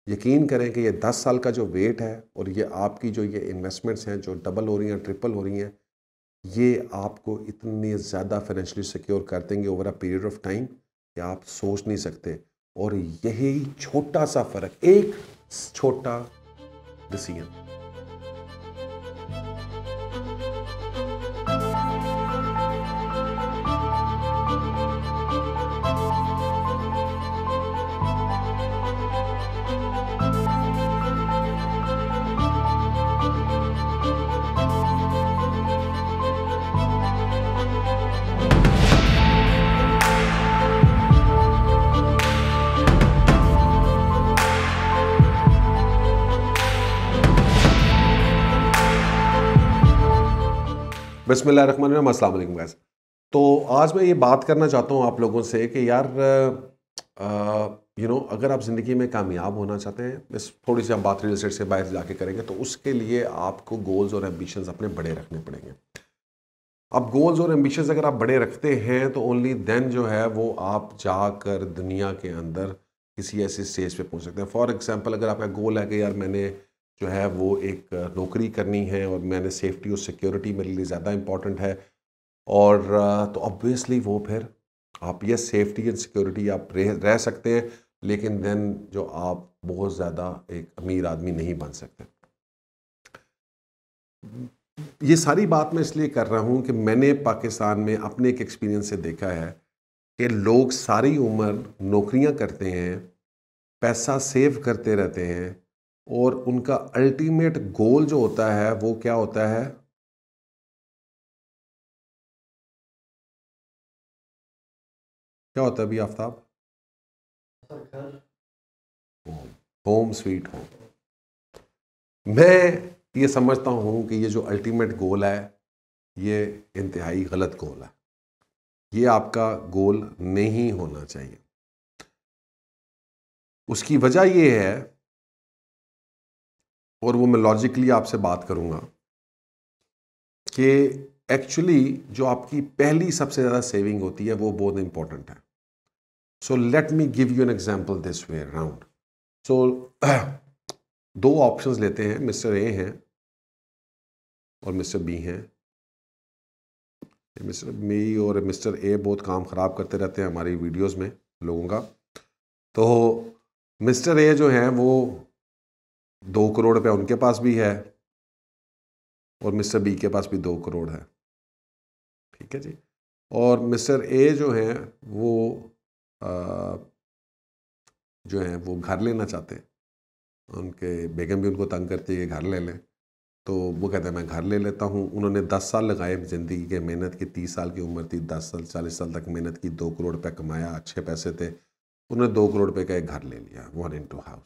यकीन करें कि ये 10 साल का जो वेट है और ये आपकी जो ये इन्वेस्टमेंट्स हैं जो डबल हो रही हैं, ट्रिपल हो रही हैं, ये आपको इतनी ज़्यादा फाइनेंशियली सिक्योर कर देंगे over a period of time कि आप सोच नहीं सकते। और यही छोटा सा फ़र्क, एक छोटा डिसीजन। बिस्मिल्लाहिर्रहमानिर्रहीम, अस्सलाम वालेकुम गाइस। तो आज मैं ये बात करना चाहता हूँ आप लोगों से कि यार अगर आप ज़िंदगी में कामयाब होना चाहते हैं, बस थोड़ी सी हम बात रियल एस्टेट से बाहर जाके करेंगे, तो उसके लिए आपको गोल्स और एम्बिशंस अपने बड़े रखने पड़ेंगे। अब गोल्स और एम्बिशंस अगर आप बड़े रखते हैं तो ओनली देन जो है वो आप जाकर दुनिया के अंदर किसी ऐसी स्टेज पे पहुंच सकते हैं। फॉर एग्जांपल, अगर आपका गोल है कि यार मैंने जो है वो एक नौकरी करनी है और मैंने सेफ्टी और सिक्योरिटी मेरे लिए ज़्यादा इंपॉर्टेंट है, और तो ऑब्वियसली वो फिर आप ये सेफ्टी एंड सिक्योरिटी आप रह सकते हैं, लेकिन देन जो आप बहुत ज़्यादा एक अमीर आदमी नहीं बन सकते। ये सारी बात मैं इसलिए कर रहा हूँ कि मैंने पाकिस्तान में अपने एक एक्सपीरियंस से देखा है कि लोग सारी उम्र नौकरियां करते हैं, पैसा सेव करते रहते हैं, और उनका अल्टीमेट गोल जो होता है वो क्या होता है? क्या होता है अभी आफ्ताब? Home sweet home. मैं ये समझता हूँ कि ये जो अल्टीमेट गोल है ये इंतहाई गलत गोल है। ये आपका गोल नहीं होना चाहिए। उसकी वजह ये है, और वो मैं लॉजिकली आपसे बात करूंगा, कि एक्चुअली जो आपकी पहली सबसे ज़्यादा सेविंग होती है वो बहुत इंपॉर्टेंट है। So let me give you an example this way around. So दो ऑप्शंस लेते हैं, मिस्टर ए हैं और मिस्टर बी हैं। मिस्टर बी और मिस्टर ए बहुत काम ख़राब करते रहते हैं हमारी वीडियोस में लोगों का। तो मिस्टर ए जो हैं वो 2 करोड़ रुपया उनके पास भी है और मिस्टर बी के पास भी 2 करोड़ है। ठीक है जी। और मिस्टर ए जो हैं वो आ, जो हैं वो घर लेना चाहते हैं। उनके बेगम भी उनको तंग करती है कि घर ले लें, तो वो कहते हैं मैं घर ले लेता हूँ। उन्होंने 10 साल लगाए ज़िंदगी के, मेहनत की, 30 साल की उम्र थी, 10 साल 40 साल तक मेहनत की, 2 करोड़ रुपया कमाया, अच्छे पैसे थे, उन्होंने 2 करोड़ रुपये का एक घर ले लिया, 1 हाउस।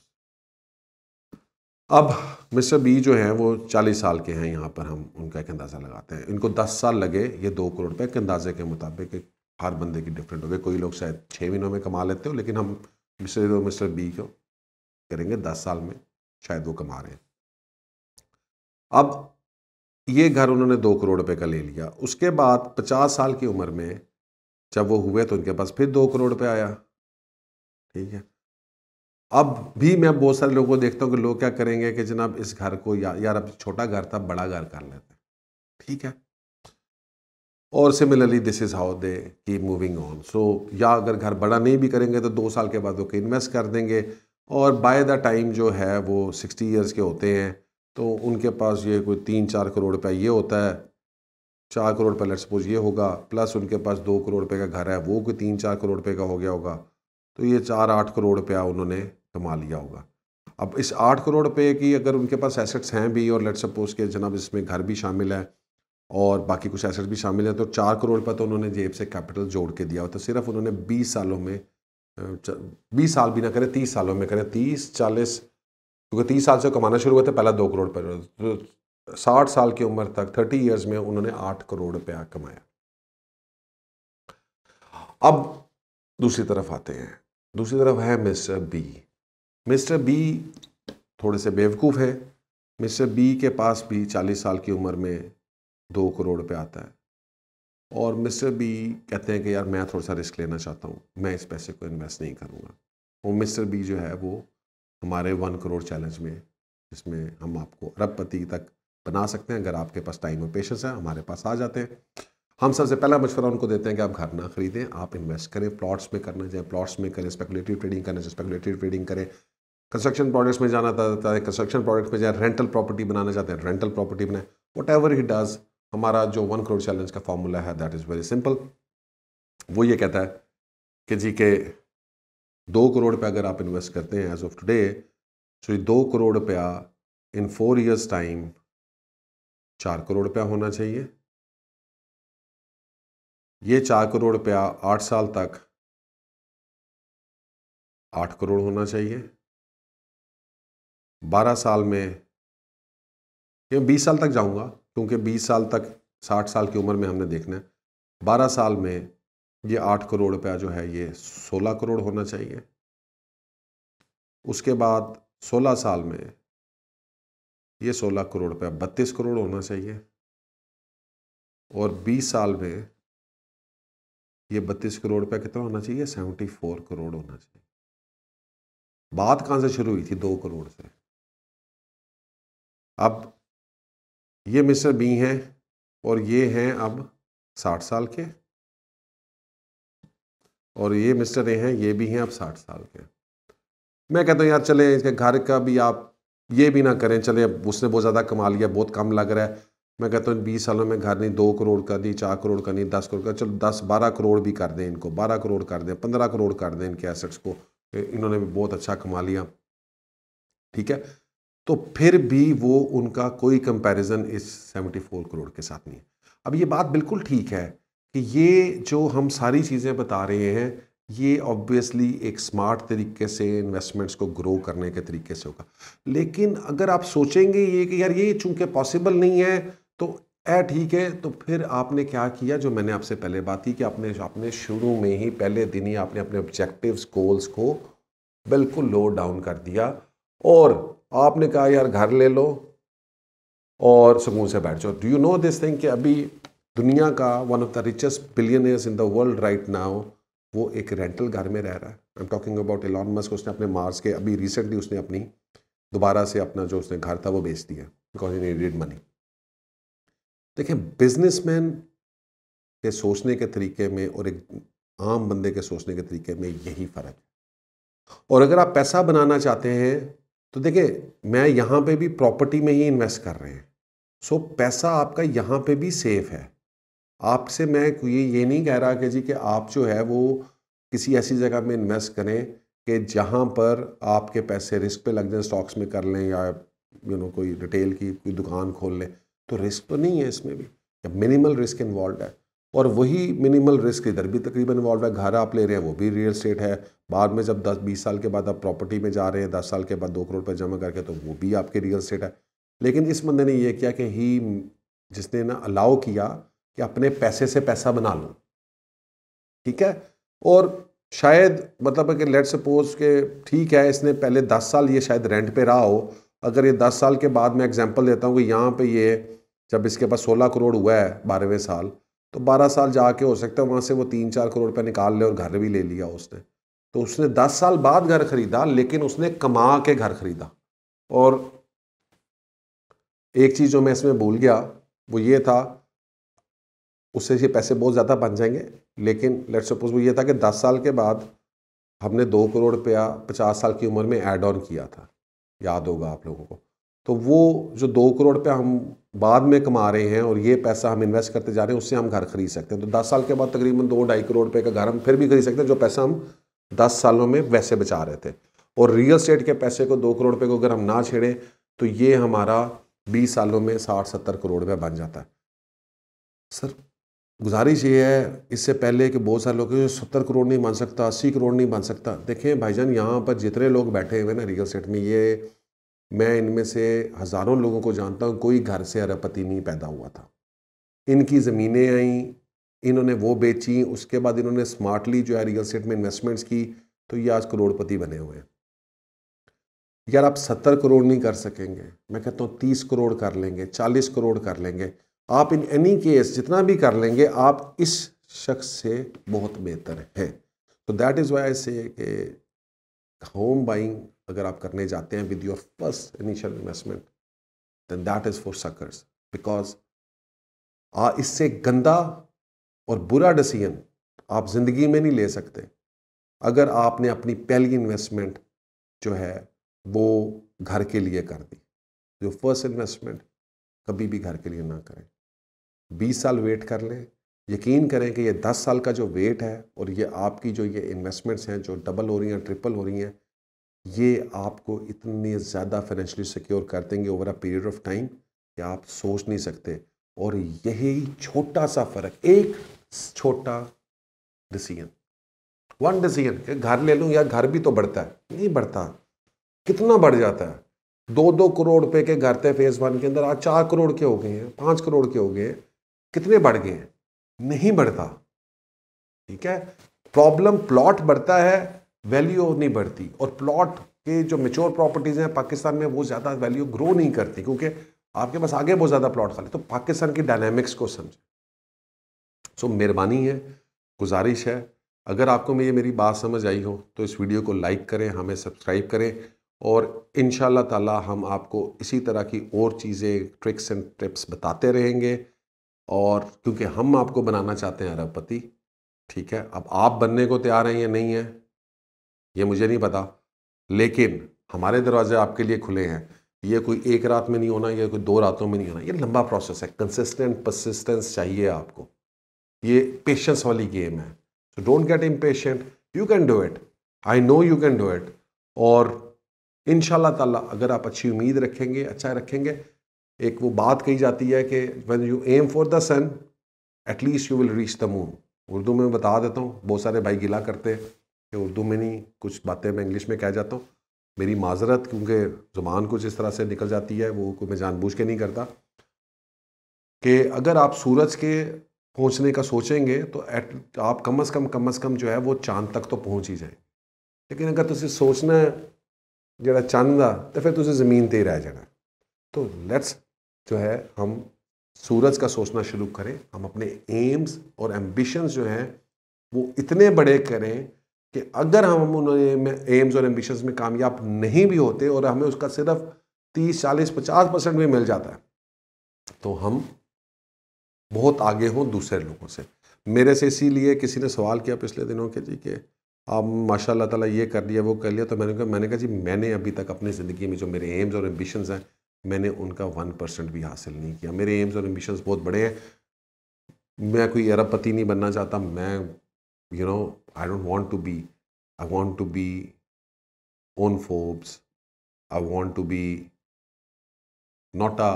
अब मिस्टर बी जो हैं वो 40 साल के हैं, यहाँ पर हम उनका एक अंदाज़ा लगाते हैं। इनको 10 साल लगे ये 2 करोड़ रुपये के अंदाजे के मुताबिक। हर बंदे की डिफरेंट हो गए, कोई लोग शायद 6 महीनों में कमा लेते हो, लेकिन हम मिस्टर बी को करेंगे 10 साल में शायद वो कमा रहे हैं। अब ये घर उन्होंने 2 करोड़ रुपये का ले लिया। उसके बाद 50 साल की उम्र में जब वो हुए तो उनके पास फिर 2 करोड़ रुपये आया। ठीक है। अब भी मैं बहुत सारे लोगों को देखता हूँ कि लोग क्या करेंगे कि जनाब इस घर को यार अब छोटा घर था, बड़ा घर कर लेते हैं। ठीक है। और similarly this is how they keep moving on. So या अगर घर बड़ा नहीं भी करेंगे तो 2 साल के बाद वो इन्वेस्ट कर देंगे, और बाय द टाइम जो है वो 60 ईयर्स के होते हैं तो उनके पास ये कोई 3-4 करोड़ रुपये ये होता है। 4 करोड़ रुपये लेट्स सपोज ये होगा, प्लस उनके पास 2 करोड़ रुपये का घर है, वो कोई 3-4 करोड़ रुपये का हो गया होगा। तो ये 4-8 करोड़ रुपया उन्होंने कमा लिया होगा। अब इस 8 करोड़ रुपये की अगर उनके पास एसेट्स हैं भी, और लेट्स सपोज के जनाब इसमें घर भी शामिल है और बाकी कुछ एसेट्स भी शामिल हैं, तो 4 करोड़ रुपये तो उन्होंने जेब से कैपिटल जोड़ के दिया हो। तो सिर्फ उन्होंने 20 सालों में 20 साल भी ना करें, 30 सालों में करें, 30-40, क्योंकि 30 साल से कमाना शुरू हुआ था, पहला 2 करोड़ रुपये, तो 60 साल की उम्र तक 30 ईयर्स में उन्होंने 8 करोड़ रुपया कमाया। अब दूसरी तरफ आते हैं। दूसरी तरफ है मिस्टर बी। मिस्टर बी थोड़े से बेवकूफ़ हैं। मिस्टर बी के पास भी 40 साल की उम्र में 2 करोड़ रुपये आता है, और मिस्टर बी कहते हैं कि यार मैं थोड़ा सा रिस्क लेना चाहता हूँ, मैं इस पैसे को इन्वेस्ट नहीं करूँगा। और मिस्टर बी जो है वो हमारे 1 करोड़ चैलेंज में, जिसमें हम आपको अरबपति तक बना सकते हैं। अगर आपके पास टाइम और पेशेंस है, हमारे पास आ जाते हैं। हम सबसे पहला मशवरा उनको देते हैं कि आप घर ना खरीदें, आप इन्वेस्ट करें। प्लॉट्स में करना चाहे प्लॉट्स में करें, स्पेकुलेटिव ट्रेडिंग करना चाहे स्पेकुलेटिव ट्रेडिंग करें, कंस्ट्रक्शन प्रोडक्ट्स में जाना चाहता है कंस्ट्रक्शन प्रोडक्ट्स में जाए, रेंटल प्रॉपर्टी बनाना चाहते हैं रेंटल प्रॉपर्टी बनाए, वट एवर ही डज। हमारा जो 1 करोड़ चैलेंज का फॉर्मूला है दैट इज़ वेरी सिंपल। वो ये कहता है कि जी के 2 करोड़ पे अगर आप इन्वेस्ट करते हैं एज ऑफ टुडे, तो 2 करोड़ रुपया इन 4 years टाइम 4 करोड़ रुपया होना चाहिए। ये 4 करोड़ रुपया 8 साल तक 8 करोड़ होना चाहिए। 12 साल में, ये 20 साल तक जाऊंगा क्योंकि 20 साल तक 60 साल की उम्र में हमने देखना है। 12 साल में ये 8 करोड़ रुपया जो है ये 16 करोड़ होना चाहिए। उसके बाद 16 साल में ये 16 करोड़ रुपया 32 करोड़ होना चाहिए। और 20 साल में ये 32 करोड़ रुपया कितना होना चाहिए? 74 करोड़ होना चाहिए। बात कहाँ से शुरू हुई थी? 2 करोड़ से। अब ये मिस्टर बी हैं और ये हैं अब 60 साल के, और ये मिस्टर ए हैं, ये भी हैं अब 60 साल के। मैं कहता हूँ यार चले इसके घर का भी आप ये भी ना करें, चले अब उसने बहुत ज़्यादा कमा लिया, बहुत कम लग रहा है। मैं कहता हूँ 20 सालों में घर नहीं 2 करोड़ का नहीं, 4 करोड़ का नहीं, 10 करोड़ का, चलो 10-12 करोड़ भी कर दें इनको, 12 करोड़ कर दें, 15 करोड़ कर दें इनके एसेट्स को, इन्होंने भी बहुत अच्छा कमा लिया, ठीक है। तो फिर भी वो उनका कोई कंपैरिजन इस 74 करोड़ के साथ नहीं है। अब ये बात बिल्कुल ठीक है कि ये जो हम सारी चीज़ें बता रहे हैं ये ऑब्वियसली एक स्मार्ट तरीके से इन्वेस्टमेंट्स को ग्रो करने के तरीके से होगा। लेकिन अगर आप सोचेंगे ये कि यार ये चूंकि पॉसिबल नहीं है तो ठीक है, तो फिर आपने क्या किया, जो मैंने आपसे पहले बात की कि आपने शुरू में ही पहले दिन ही आपने अपने ऑब्जेक्टिव्स गोल्स को बिल्कुल लो डाउन कर दिया और आपने कहा यार घर ले लो और सुकून से बैठ जाओ। Do you know this thing कि अभी दुनिया का one of the richest billionaires in the world right now वो एक रेंटल घर में रह रहा है। I am talking about Elon Musk. उसने अपने मार्स के अभी रिसेंटली उसने अपनी दोबारा से अपना जो उसने घर था वो बेच दिया बिकॉज ही नीडेड मनी। देखिए बिजनेसमैन के सोचने के तरीके में और एक आम बंदे के सोचने के तरीके में यही फ़र्क है। और अगर आप पैसा बनाना चाहते हैं तो देखिए मैं यहाँ पे भी प्रॉपर्टी में ही इन्वेस्ट कर रहे हैं, सो पैसा आपका यहाँ पे भी सेफ है। आपसे मैं ये नहीं कह रहा कि जी कि आप जो है वो किसी ऐसी जगह में इन्वेस्ट करें कि जहाँ पर आपके पैसे रिस्क पे लग जाए, स्टॉक्स में कर लें या कोई रिटेल की कोई दुकान खोल लें, तो रिस्क तो नहीं है इसमें भी, मिनिमल रिस्क इन्वॉल्व है। और वही मिनिमल रिस्क इधर भी तकरीबन इन्वॉल्व है। घर आप ले रहे हैं वो भी रियल एस्टेट है, बाद में जब 10-20 साल के बाद आप प्रॉपर्टी में जा रहे हैं 10 साल के बाद 2 करोड़ रुपये जमा करके, तो वो भी आपके रियल एस्टेट है। लेकिन इस बंदे ने ये किया कि जिसने ना अलाउ किया कि अपने पैसे से पैसा बना लो, ठीक है। और शायद मतलब है कि लेट सपोज के ठीक है इसने पहले 10 साल ये शायद रेंट पे रहा हो, अगर ये 10 साल के बाद मैं एग्जांपल देता हूँ कि यहाँ पे ये जब इसके पास 16 करोड़ हुआ है 12वें साल, तो 12 साल जाके हो सकता है वहाँ से वो 3-4 करोड़ रुपये निकाल ले और घर भी ले लिया उसने। तो उसने 10 साल बाद घर खरीदा, लेकिन उसने कमा के घर खरीदा। और एक चीज़ जो मैं इसमें भूल गया वो ये था, उससे ये पैसे बहुत ज़्यादा बन जाएंगे, लेकिन लेट्स सपोज वो ये था कि 10 साल के बाद हमने 2 करोड़ रुपया 50 साल की उम्र में ऐड ऑन किया था, याद होगा आप लोगों को। तो वो जो 2 करोड़ रुपया हम बाद में कमा रहे हैं और ये पैसा हम इन्वेस्ट करते जा रहे हैं, उससे हम घर खरीद सकते हैं। तो 10 साल के बाद तकरीबन 2-2.5 करोड़ रुपये का घर हम फिर भी खरीद सकते हैं, जो पैसा हम 10 सालों में वैसे बचा रहे थे। और रियल एस्टेट के पैसे को 2 करोड़ रुपये को अगर हम ना छेड़ें तो ये हमारा 20 सालों में 60-70 करोड़ रुपये बन जाता है। सर गुजारिश ये है इससे पहले कि बहुत सारे लोग 70 करोड़ नहीं बन सकता, 80 करोड़ नहीं बन सकता। देखें भाईजान, यहाँ पर जितने लोग बैठे हुए ना रियल एस्टेट में, ये मैं इनमें से हज़ारों लोगों को जानता हूँ, कोई घर से अरबपति नहीं पैदा हुआ था। इनकी ज़मीनें आई, इन्होंने वो बेची, उसके बाद इन्होंने स्मार्टली जो है रियल एस्टेट में इन्वेस्टमेंट्स की, तो ये आज करोड़पति बने हुए हैं। यार आप 70 करोड़ नहीं कर सकेंगे, मैं कहता हूँ 30 करोड़ कर लेंगे, 40 करोड़ कर लेंगे। आप इन एनी केस जितना भी कर लेंगे आप इस शख्स से बहुत बेहतर हैं। तो दैट इज़ वाई आई से कि होम बाइंग अगर आप करने जाते हैं with your first initial investment, then that is for suckers, because इससे गंदा और बुरा डिसीजन आप ज़िंदगी में नहीं ले सकते अगर आपने अपनी पहली इन्वेस्टमेंट जो है वो घर के लिए कर दी। जो फर्स्ट इन्वेस्टमेंट कभी भी घर के लिए ना करें। 20 साल वेट कर लें, यकीन करें कि ये 10 साल का जो वेट है और ये आपकी जो ये इन्वेस्टमेंट्स हैं जो डबल हो रही हैं, ट्रिपल हो रही हैं, ये आपको इतने ज़्यादा फाइनेंशियली सिक्योर कर देंगे over a period of time कि आप सोच नहीं सकते। और यही छोटा सा फ़र्क, एक छोटा डिसीजन, वन डिसीजन कि घर ले लूँ, या घर भी तो बढ़ता है, नहीं बढ़ता, कितना बढ़ जाता है। 2-2 करोड़ रुपए के घर थे फेज़ 1 के अंदर, आज 4 करोड़ के हो गए हैं, 5 करोड़ के हो गए हैं। कितने बढ़ गए हैं? नहीं बढ़ता। ठीक है, प्रॉब्लम प्लॉट बढ़ता है, वैल्यू नहीं बढ़ती। और प्लॉट के जो मेच्योर प्रॉपर्टीज़ हैं पाकिस्तान में वो ज़्यादा वैल्यू ग्रो नहीं करती क्योंकि आपके पास आगे बहुत ज़्यादा प्लॉट खाली। तो पाकिस्तान की डायनामिक्स को समझें। सो मेहरबानी है, गुजारिश है, अगर आपको मेरी बात समझ आई हो तो इस वीडियो को लाइक करें, हमें सब्सक्राइब करें, और इंशाल्लाह ताला हम आपको इसी तरह की और चीज़ें, ट्रिक्स एंड टिप्स बताते रहेंगे। और क्योंकि हम आपको बनाना चाहते हैं अरबपति, ठीक है। अब आप बनने को तैयार हैं या नहीं हैं ये मुझे नहीं पता, लेकिन हमारे दरवाजे आपके लिए खुले हैं। ये कोई एक रात में नहीं होना, ये कोई 2 रातों में नहीं होना, ये लंबा प्रोसेस है। कंसिस्टेंट परसिस्टेंस चाहिए आपको, ये पेशेंस वाली गेम है। So don't get impatient, you can do it, I know you can do it. और इंशाल्लाह ताला अगर आप अच्छी उम्मीद रखेंगे, अच्छा रखेंगे, एक वो बात कही जाती है कि when you aim for the sun at least you will reach the moon. Urdu में बता देता हूँ, बहुत सारे भाई गिला करते हैं कि उर्दू में नहीं, कुछ बातें मैं इंग्लिश में कह जाता हूँ, मेरी माजरत, क्योंकि ज़ुबान कुछ इस तरह से निकल जाती है, वो कोई मैं जानबूझ के नहीं करता। कि अगर आप सूरज के पहुंचने का सोचेंगे तो आप कम से कम जो है वो चांद तक तो पहुंच ही जाए। लेकिन अगर तुझे सोचना है जरा चंद आ तो फिर तुझे ज़मीन ते ही रह जाना। तो लेट्स जो है हम सूरज का सोचना शुरू करें, हम अपने एम्स और एम्बिशंस जो हैं वो इतने बड़े करें कि अगर हम उन्होंने एम्स और एम्बिशंस में कामयाब नहीं भी होते और हमें उसका सिर्फ 30, 40, 50% भी मिल जाता है तो हम बहुत आगे हों दूसरे लोगों से। मेरे से इसीलिए किसी ने सवाल किया पिछले दिनों के जी कि आप माशाल्लाह ताला ये कर लिया वो कर लिया, तो मैंने कहा जी मैंने अभी तक अपनी ज़िंदगी में जो मेरे एम्स और एम्बिशंस हैं मैंने उनका 1% भी हासिल नहीं किया। मेरे एम्स और एम्बिशंस बहुत बड़े हैं, मैं कोई अरबपति नहीं बनना चाहता। मैं I don't want to be, I want to be on Forbes, I want to be not a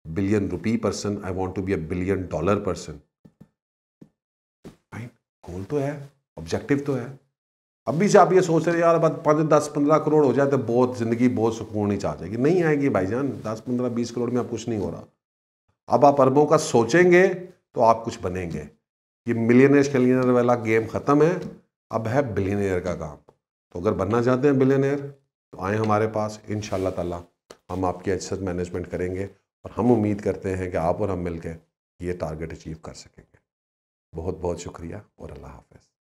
billion rupee person, I want to be a $1 billion person. Right, गोल तो है, ऑब्जेक्टिव तो है। अभी से आप ये सोच रहे यार 5, 10, 15 करोड़ हो जाए तो बहुत ज़िंदगी बहुत सुकून ही आ जाएगी। नहीं आएगी भाईजान, 10, 15, 20 करोड़ में आप कुछ नहीं हो रहा। अब आप अरबों का सोचेंगे तो आप कुछ बनेंगे। ये मिलियनेयर शिलियनेयर वाला गेम ख़त्म है, अब है बिलियनेयर का काम। तो अगर बनना चाहते हैं बिलियनेयर तो आए हमारे पास, इंशाल्लाह ताला हम आपकी एसेट मैनेजमेंट करेंगे और हम उम्मीद करते हैं कि आप और हम मिलकर ये टारगेट अचीव कर सकेंगे। बहुत बहुत शुक्रिया और अल्लाह हाफ़िज़।